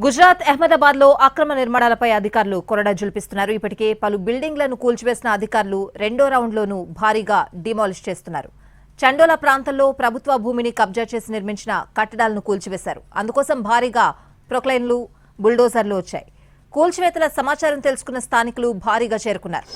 గుజరాత్ అహ్మదాబాద్ లో అక్రమ నిర్మాణాలపై అధికారులు కొరడా జుల్పిస్తున్నారు. ఇప్పటికే పలు బిల్డింగ్లను కూల్చివేసిన అధికారులు రెండో రౌండ్లోనూ భారీగా డిమాలిష్ చేస్తున్నారు. చండోలా ప్రాంతంలో ప్రభుత్వ భూమిని కబ్జా చేసి నిర్మించిన కట్టడాలను కూల్చివేశారు. అందుకోసం భారీగా ప్రొక్లైన్లు, బుల్డోజర్లు వచ్చాయి. కూల్చివేతల సమాచారం తెలుసుకున్న స్థానికులు భారీగా చేరుకున్నారు.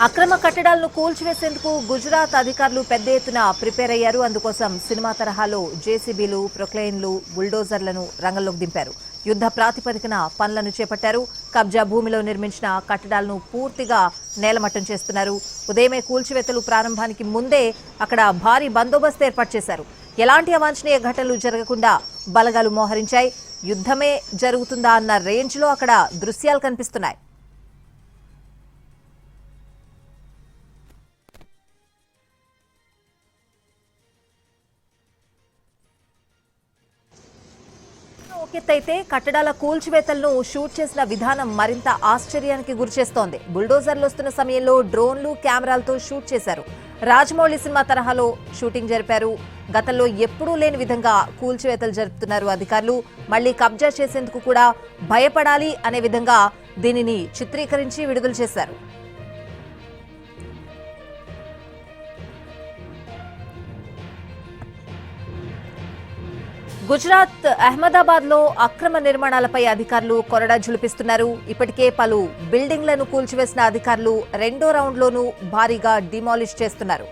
అక్రమ కట్టడాలను కూల్చివేసేందుకు గుజరాత్ అధికారులు పెద్ద ఎత్తున ప్రిపేర్ అయ్యారు. అందుకోసం సినిమా తరహాలో జేసీబీలు, ప్రొక్లైన్లు, బుల్డోజర్లను రంగంలోకి దింపారు. యుద్ధ ప్రాతిపదికన పనులను చేపట్టారు. కబ్జా భూమిలో నిర్మించిన కట్టడాలను పూర్తిగా నేలమట్టం చేస్తున్నారు. ఉదయమే కూల్చివేతలు ప్రారంభానికి ముందే అక్కడ భారీ బందోబస్తు ఏర్పాటు చేశారు. ఎలాంటి అవాంఛనీయ ఘటనలు జరగకుండా బలగాలు మోహరించాయి. యుద్ధమే జరుగుతుందా అన్న రేంజ్లో అక్కడ దృశ్యాలు కనిపిస్తున్నాయి. అయితే కట్టడాల కూల్చివేతలను షూట్ చేసిన విధానం మరింత ఆశ్చర్యానికి గురిచేస్తోంది. బుల్డోజర్లు వస్తున్న సమయంలో డ్రోన్లు, కెమెరాలతో షూట్ చేశారు. రాజమౌళి సినిమా తరహాలో షూటింగ్ జరిపారు. గతంలో ఎప్పుడూ లేని విధంగా కూల్చివేతలు జరుపుతున్నారు అధికారులు. మళ్లీ కబ్జా చేసేందుకు కూడా భయపడాలి అనే విధంగా దీనిని చిత్రీకరించి విడుదల చేశారు. గుజరాత్ అహ్మదాబాద్ లో అక్రమ నిర్మాణాలపై అధికారులు కొరడా జులిపిస్తున్నారు. ఇప్పటికే పలు బిల్డింగ్లను కూల్చివేసిన అధికారులు రెండో రౌండ్లోనూ భారీగా డిమాలిష్ చేస్తున్నారు.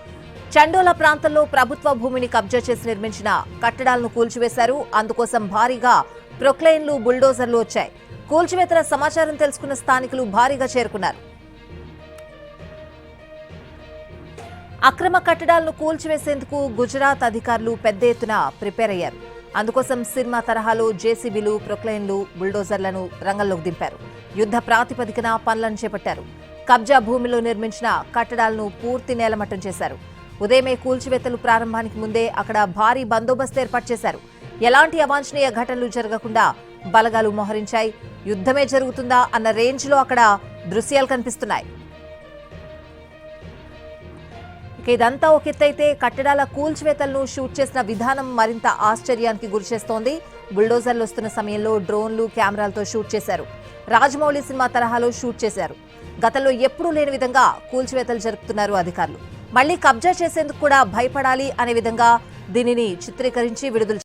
చండోలా ప్రాంతంలో ప్రభుత్వ భూమిని కబ్జా చేసి నిర్మించిన కట్టడాలను కూల్చివేశారు. అందుకోసం భారీగా ప్రొక్లైన్లు, బుల్డోజర్లు వచ్చాయి. కూల్చివేతల సమాచారం తెలుసుకున్న స్థానికులు భారీగా చేరుకున్నారు. అక్రమ కట్టడాలను కూల్చివేసేందుకు గుజరాత్ అధికారులు పెద్ద ఎత్తున ప్రిపేర్ అయ్యారు. అందుకోసం సినిమా తరహాలో జేసీబీలు, ప్రొక్లైన్లు, బుల్డోజర్లను రంగంలోకి దింపారు. యుద్ధ ప్రాతిపదికన పనులను చేపట్టారు. కబ్జా భూమిలో నిర్మించిన కట్టడాలను పూర్తి నేలమట్టం చేశారు. ఉదయమే కూల్చివేతలు ప్రారంభానికి ముందే అక్కడ భారీ బందోబస్తు ఏర్పాటు చేశారు. ఎలాంటి అవాంఛనీయ ఘటనలు జరగకుండా బలగాలు మోహరించాయి. యుద్ధమే జరుగుతుందా అన్న రేంజ్లో అక్కడ దృశ్యాలు కనిపిస్తున్నాయి. ఇదంతా ఒక ఎత్తైతే కట్టడాల కూల్చివేతలను షూట్ చేసిన విధానం మరింత ఆశ్చర్యానికి గురిచేస్తోంది. బుల్డోజర్లు వస్తున్న సమయంలో డ్రోన్లు, కెమెరాలతో షూట్ చేశారు. రాజమౌళి సినిమా తరహాలో షూట్ చేశారు. గతంలో ఎప్పుడూ లేని విధంగా కూల్చివేతలు జరుపుతున్నారు అధికారులు. మళ్లీ కబ్జా చేసేందుకు కూడా భయపడాలి అనే విధంగా దీనిని చిత్రీకరించి విడుదల